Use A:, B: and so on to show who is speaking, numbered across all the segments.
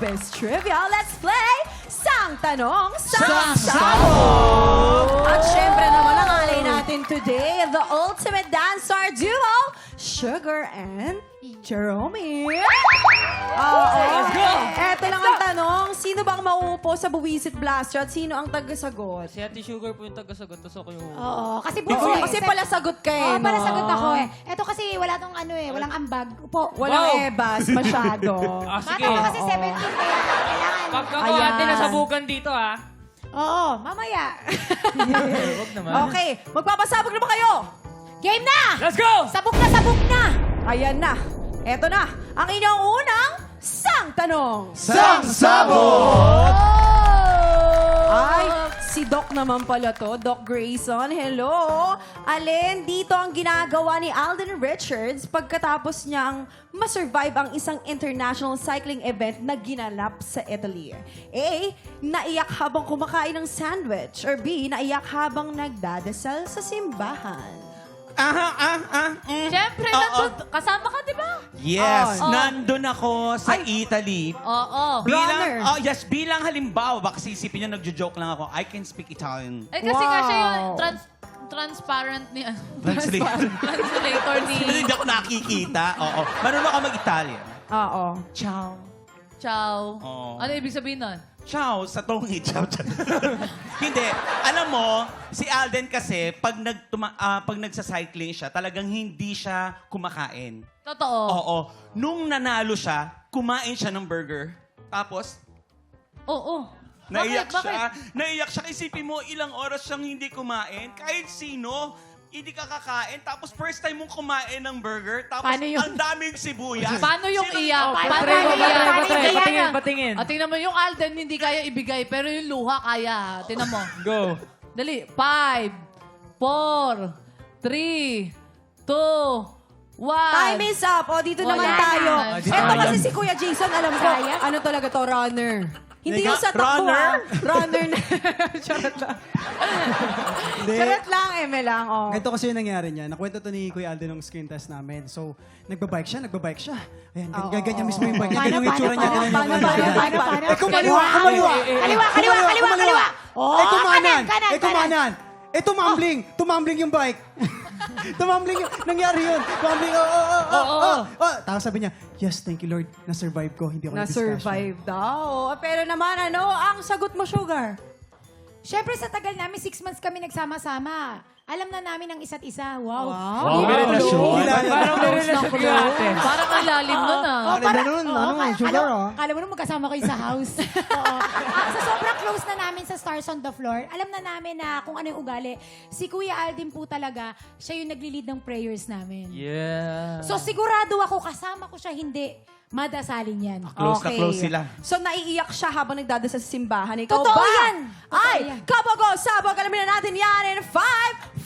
A: Showbiz Trivia. Let's play Sang Tanong,
B: Sang
A: Sabog! At syempre naman ang alay natin today, the ultimate dancer duo, Sugar and Jerome.
B: Let's go!
A: Eto lang ang tanong, sino bang mauupo sa Buwisit Blaster at sino ang tagasagot?
C: Si Ate Sugar po yung tagasagot, tapos ako yung...
D: Oo, kasi
A: Ikaw,
D: buo
A: kasi pala sagot ka eh,
D: Oo,
A: no?
D: pala sagot ako eh. Ito kasi wala tong ano eh, walang ambag. Upo.
A: Walang
C: Wow.
A: ebas masyado.
C: Ah, sige.
D: Bata ko kasi 17 kaya kailangan.
C: Pagka ko
A: Ayan.
C: ate nasabugan dito, ah.
D: Oo, mamaya.
C: Huwag naman.
A: Okay, magpapasabog na ba kayo?
D: Game na!
C: Let's go!
D: Sabog na, sabog na!
A: Ayan na. Eto na, ang inyong unang Sang Tanong.
B: Sang Sabog!
A: Ay, si Doc naman pala to. Doc Grayson, hello. Alin, dito ang ginagawa ni Alden Richards pagkatapos niyang masurvive ang isang international cycling event na ginanap sa Italy. A, naiyak habang kumakain ng sandwich. Or B, naiyak habang nagdadasal sa simbahan.
E: Siyempre, kasama ka, di ba?
B: Yes,
E: Oh.
B: nandun ako sa Italy.
E: Oo.
A: Runner.
B: Bilang halimbawa, baka isipin niyo nagjo-joke lang ako, I can speak Italian.
E: Eh, kasi nga siya yung
A: Wow.
E: transparent ni...
B: Translator.
E: translator ni...
B: Hindi ako nakikita. Oo. Marunong ako mag-Italian.
A: Oo.
B: Ciao.
E: Ciao.
B: Oo.
E: Ano ibig sabihin nun?
B: Ciao, sa tongi. Ciao, ciao. Hindi. Alam mo, si Alden kasi, pag nagsa-cycling siya, talagang hindi siya kumakain.
E: Totoo.
B: Oo. Nung nanalo siya, kumain siya ng burger. Tapos,
E: Oo.
B: naiyak
E: Bakit?
B: siya. Naiyak siya. Isipin mo, ilang oras siyang hindi kumain. Kahit sino, hindi ka kakain. Tapos first time mong kumain ng burger. Tapos
D: Paano yun?
B: ang daming sibuyas.
E: Paano yung
B: Sino-
E: iyak?
D: Paano
E: Paano
D: yung
E: yung
D: iyak?
E: iyak?
D: Paano yung iyak?
C: patingin.
E: At tingnan mo, yung Alden hindi kaya ibigay, pero yung luha kaya. Tingnan mo.
C: Go.
E: Dali. 5, 4, 3, 2, 1.
A: Time is up. O, dito
E: Wala
A: naman
E: na.
A: tayo.
E: Dito
A: Eto
C: tayo.
A: kasi si Kuya Jason, alam ko,
D: Sayang.
A: ano talaga to, runner. Hindi yung sa takbo,
B: Runner?
A: Runner na. Charot lang. Charot lang, eme lang. Oh.
F: Ito kasi yung nangyari niya. Nakwento to ni Kuya Alden nung screen test namin. So, nagbabike siya. Ayan, ganyan mismo yung bike niya. Ganyan yung itsura niya. ganyan yung bike niya. Eh, kumaliwa!
D: Kaliwa! Oh,
F: Eh, kumanan!
D: kanan.
F: Eh, kumanan! Eh, tumambling yung bike. Tumambling yung, nangyari yun. Tumambling, Tapos sabi niya, yes, thank you Lord, na-survive ko. Hindi ako na-discussion.
A: Na-survive daw. Pero naman, ano, ang sagot mo, Sugar?
D: Siyempre sa tagal namin, 6 months kami nagsama-sama. Alam na namin ang isa't isa. Wow.
C: Wow, may relasyon. Parang may relasyon kayo ate.
E: Parang ang lalim nun ah.
F: Ano ganun? Sugar,
D: Kala mo nung magkasama kayo sa house. Oo. Sa sobrang close na namin sa Stars on the Floor, alam na namin na kung ano yung ugali. Si Kuya Alden po talaga, siya yung nagli-lead ng prayers namin.
C: Yeah.
D: So sigurado ako, kasama ko siya, hindi. Madasalin yan.
B: Close na close sila.
A: So, naiiyak siya habang nagdadasal sa simbahan. Ikaw
D: Totoo
A: ba?
D: yan! Totoo
A: Ay,
D: yan.
A: kabago, sabog, alamin na natin yan in 5,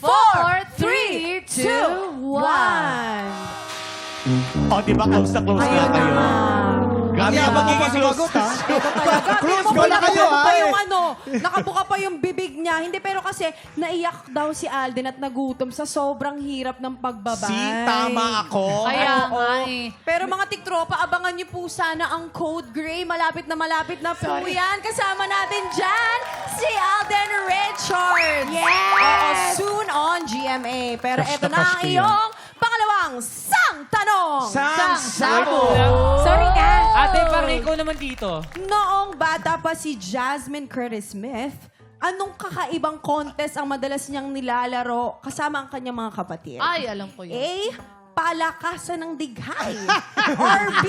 A: 4, 3, 2, 1.
B: O, di ba close na close na kayo? Grabe
F: Kaya
B: ka
F: bago pa
B: magiging
F: sumagot,
B: close.
F: ha?
A: Ito talaga.
F: Close
A: Tingnan mo,
F: ko na kayo,
A: nakabuka pa
F: ay.
A: yung ano, nakabuka pa yung bibig niya. Hindi, pero kasi naiyak daw si Alden at nagutom sa sobrang hirap ng pagbabay.
B: Si, tama ako.
E: Kaya nga eh.
A: Pero mga tiktropa, abangan niyo po sana ang Code Gray. Malapit na po yan. Kasama natin dyan si Alden Richards.
D: Yes!
A: Oo, soon on GMA. Pero
B: Crush
A: eto
B: na
A: na
B: crush
A: ang
B: ko yun.
A: iyong pangalawang Sang Tanong.
B: Sang
E: Sabog.
D: Sorry na.
C: Ate, parang ikaw naman dito.
A: Noong bata pa si Jasmine Curtis Smith, anong kakaibang contest ang madalas niyang nilalaro kasama ang kanyang mga kapatid?
E: Ay, alam ko yun.
A: A. Palakasan ng dighay. Or B.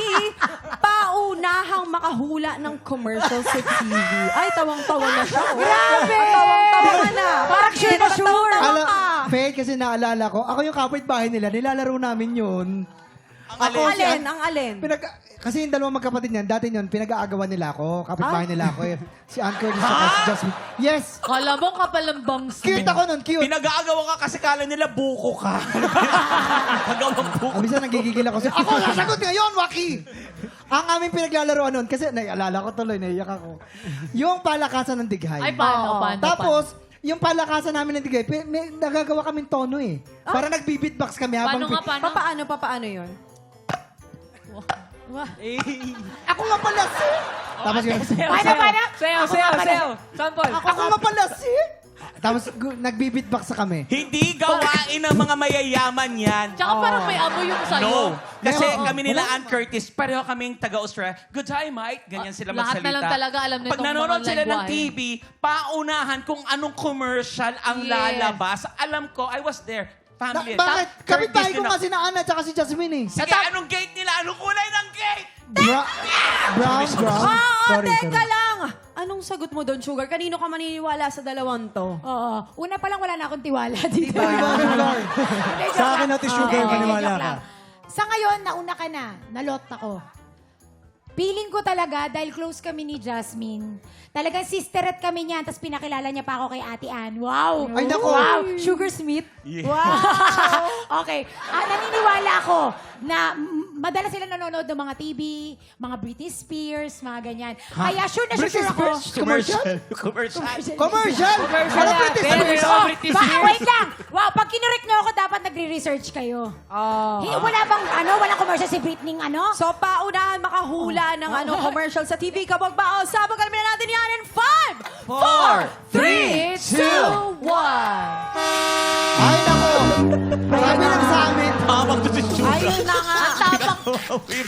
A: Paunahang makahula ng commercial sa TV. Ay, tawang-tawa na siya. Grabe! Tawang-tawa ka na. Parang sure na sure.
F: Faye, kasi naalala ko, ako yung kapitbahay nila, nilalaro namin yun.
A: Ang alin? Ang alin?
F: Kasi yung dalawang magkapatid niyan, dati yun, pinag-aagawan nila ako. Kapitbahay nila ako eh. Si Ann Curtis at si Jasmine. Yes!
E: Kala mo kapal ng bangs.
F: Cute ako nun, cute.
B: Pinag-aagawa ka kasi kala nila buko ka. Pagawang buko.
F: Minsan nagigigil ako. Ako nasagot ngayon, Waki! Ang aming pinaglalaroan nun, kasi naalala ko tuloy, naiyak ako. Yung palakasan ng dighay.
E: Ay, paano?
F: Tapos, yung palakasan namin ng dighay, may nagagawa kaming tono eh. Para nagbi-beatbox kami habang...
E: Paano nga, paano?
A: Paano yun?
F: Ako nga pala si... Tapos yun.
D: Paano?
C: Sayaw,
D: Ako
C: sayaw,
D: nga pala.
C: sayaw. Sample.
F: Ako nga pala si... Tapos nagbibitbox sa kami.
B: Hindi gawain ng mga mayayaman yan.
E: Tsaka parang may amoy yung sa'yo.
B: No. Kasi
F: Oo.
B: kami nila Ann Curtis, pareho kaming taga-Australia. Good day, mate. Ganyan sila
E: Lahat
B: magsalita.
E: na lang talaga alam nitong
B: Pag nanonood
E: mga
B: sila ng
E: lengguwahe.
B: TV, paunahan kung anong commercial ang
E: Yes.
B: lalabas. Alam ko, I was there. Family.
F: Bakit? Kapit-bahay ko
B: yun
F: nga si na Ana at si Jasmine eh.
B: Sige, anong gate nila? Anong kulay ng gate?
F: Brown.
A: Teka lang. Anong sagot mo doon, Sugar? Kanino ka maniniwala sa dalawang to?
D: Oo. Una pa lang wala na akong tiwala dito. Hindi, joke
F: Sa akin
D: lang.
F: natin, Sugar,
D: Oo,
F: maniwala
D: joke
F: ka.
D: lang. Sa ngayon, nauna ka na. Nalot ako. Feeling ko talaga, dahil close kami ni Jasmine, talagang sisterette kami niyan, tapos pinakilala niya pa ako kay Ate Ann. Wow!
F: Ay, nako.
D: Wow! Sugar Smith?
B: Yeah.
D: Wow! Okay. Naniniwala ako na madalas sila nanonood ng mga TV, mga Britney Spears, mga ganyan. Kaya sure na
F: Britney
D: sure ako.
F: Spears? Commercial?
B: Commercial.
F: Commercial! Ano
C: na.
F: British
C: Pero
F: Spears?
C: yung British Spears.
D: Wait lang! Wow, pag kinurek niyo ako, dapat nagre-research kayo. Wala bang, walang commercial si Britney,
A: So, paunahan makahula ng commercial sa TV. Kapag ba, sabag kami na natin yan in 5, 4, 3, 2, 1.
F: Ay, nako! Marami lang sa amin.
B: Tawag to si Sugar.
A: Ayun na nga.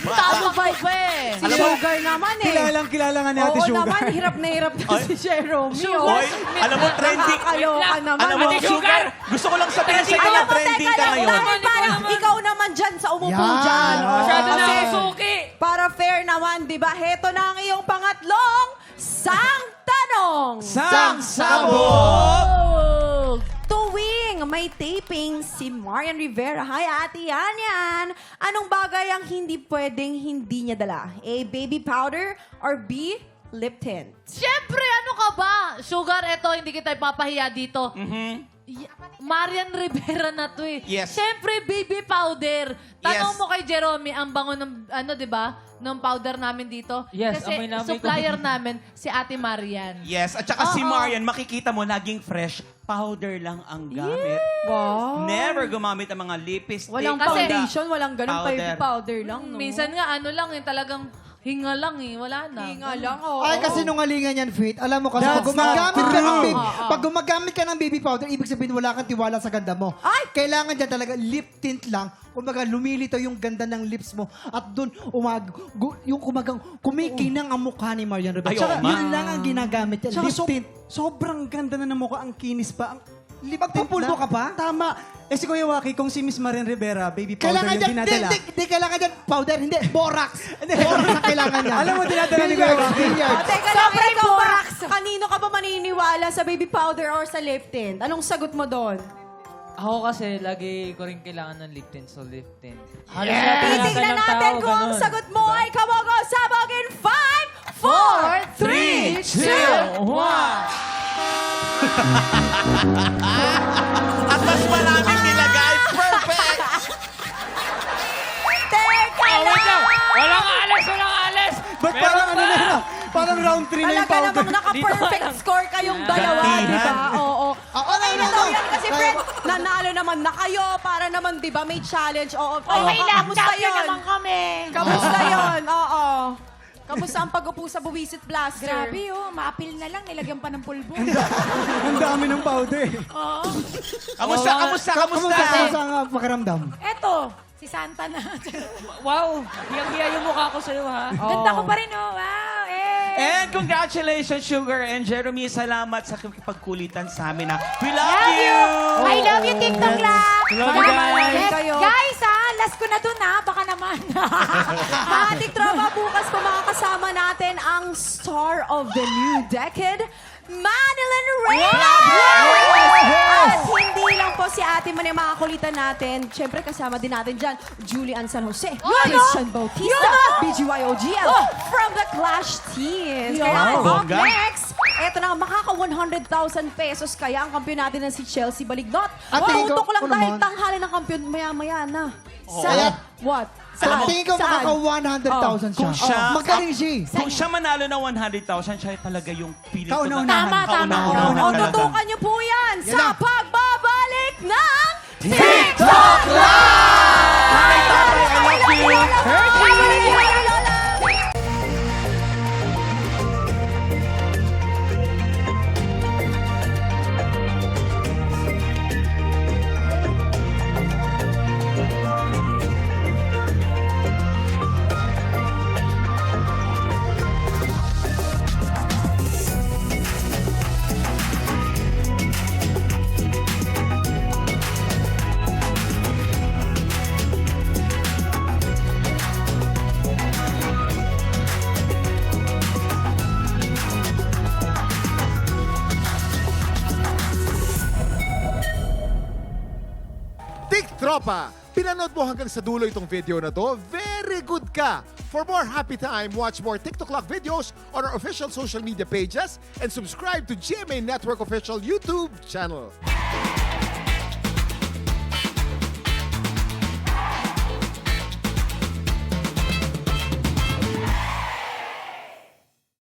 E: Tama ba eh?
A: Si Sugar naman eh.
F: Kilala nga ni Ate
A: Oo
F: Sugar.
A: naman, hirap na hirap na si Jerome.
B: Hoy, alam mo, trending.
A: Nakakaloka naman.
B: Alam mo,
C: Ate
B: Sugar,
C: Sugar!
B: gusto ko lang sabihin sa'yo
A: Alam
B: na
A: mo,
B: trending
A: teka
B: ka
A: lang,
B: ngayon.
A: dahil parang ikaw naman dyan sa umupo
F: Yan.
A: dyan.
C: Masyado na
A: Kasi
C: ako suki.
A: para fair naman, di ba? Heto na ang iyong pangatlong sang tanong.
B: Sabog!
A: Tuwing may taping si Marian Rivera. Hi, Ate Yanyan. Anong bagay ang hindi pwedeng hindi niya dala? A, baby powder or B, lip tint?
E: Siyempre, ano ka ba? Sugar, eto, hindi kita ipapahiya dito. Marian Rivera na to eh.
B: Yes.
E: Siyempre, baby powder. Tanong
B: Yes.
E: mo kay Jerome, ang bango ng, di ba, ng powder namin dito.
C: Yes,
E: Kasi
C: amoy na amoy ko.
E: supplier namin, si Ate Marian.
B: Yes, at saka si Marian, makikita mo, naging fresh. Powder lang ang gamit.
A: Wow.
B: Never gumamit ang mga lipstick.
A: Walang
E: Kasi-
A: foundation, walang ganun.
B: Powder.
A: Baby powder lang, no?
E: Minsan nga, ano lang eh, talagang hinga lang eh. Wala na.
A: Hinga lang, oo.
F: Ay, kasi nungalingan yan, Faith. Alam mo kasi, That's pag gumagamit ka ng baby powder, ibig sabihin wala kang tiwala sa ganda mo.
A: Ay!
F: Kailangan dyan talaga lip tint lang. Kumbaga, lumilitaw yung ganda ng lips mo. At doon, yung kumagang kumikinang ang mukha ni Marian Rivera.
B: Ay,
F: Tsaka
B: oo nga.
F: yun lang ang ginagamit niya.
G: Tsaka
F: Lip tint.
G: sobrang ganda na ng mukha, ang kinis pa. Ang lip tint
F: Pagpupulbo
G: na.
F: ka pa?
G: Tama. Eh si Kuya Waki, kung si Miss Marian Rivera, baby powder
F: Kailangan
G: yung
F: dyan,
G: dinadala.
F: di kailangan dyan powder, hindi, borax. Borax ang kailangan niya.
G: Alam mo, dinadala ni Kuya Waki.
A: Oh, teka lang, ikaw ba? Kanino ka ba maniniwala sa baby powder or sa lip tint? Anong sagot mo doon?
C: Ako kasi, lagi ko rin kailangan ng lip tint, so lip tint.
A: Titignan natin kung ang sagot mo ay kamogo sabog in 5, 4, 3, 2, 1.
B: At mas maraming nilagay. Perfect!
A: Teka
C: Oh, wait lang!
A: lang!
C: Walang alis! Walang alis!
G: Ba't parang ano na yun? Parang round 3 na yung
A: Talaga
G: powder.
A: namang naka-perfect score kayong dalawa,
B: Gantihan.
A: di ba? Oo. Okay na daw yan kasi,
F: Kaya-
A: friend, nanalo naman na kayo para naman, di ba, may challenge. Oo.
D: Okay lang,
A: kamusta
D: champion
A: yun?
D: naman kami.
A: Kamusta yun? Oo. Kamusta ang pag-upo sa Buwisit Blaster?
D: Grabe maapil na lang, nilagyan pa ng pulbo.
G: Ang dami ng powder.
B: Kamusta?
F: Kamusta ang pakiramdam?
D: Eto, si Santa na.
C: Wow! Hiyang-hiya yung mukha ko sa'yo, ha?
D: Ganda ko pa rin, oh. Wow,
B: And congratulations, Sugar and Jeremy. Salamat sa pagkulitan sa amin. We love you!
D: I love you, TikTok lang.
C: Love you, guys.
A: Kayo.
D: Guys, last ko na dun, baka naman.
A: Mga tiktropa, bukas pa makakasama natin ang star of the new decade, Madeline Reyes! At hindi lang po si ate man yung makakulitan natin. Siyempre, kasama din natin dyan, Julian San Jose, Christian Bautista, BGYOGL, from the Clash Teams. Kaya up
B: bongga.
A: next, eto na, makaka 100,000 pesos kaya ang kampiyon natin na si Chelsea Balignot.
F: At tingin ko-
A: Tutok lang
F: ano
A: dahil
F: naman?
A: tanghali ng kampiyon, maya-maya na.
F: Kaya-
A: What?
F: Sa tingin ko
A: Saan?
F: makaka 100,000 siya.
B: Kung siya-
F: Magaling siya.
B: Kung siya manalo ng 100,000, siya talaga yung feeling ko
G: Kauna-unahan.
B: na-
D: Tama.
B: Kauna-unahan
A: O,
B: talaga.
A: tutukan niyo po yan
F: Yan
A: sa
F: na.
A: pagbabalik ng
B: TikTok Live! Hi, Tatay! I love you!
A: Babalik
H: tropa, pinanood mo hanggang sa dulo itong video na to, very good ka! For more happy time, watch more TikTok Lock videos on our official social media pages and subscribe to GMA Network official YouTube channel.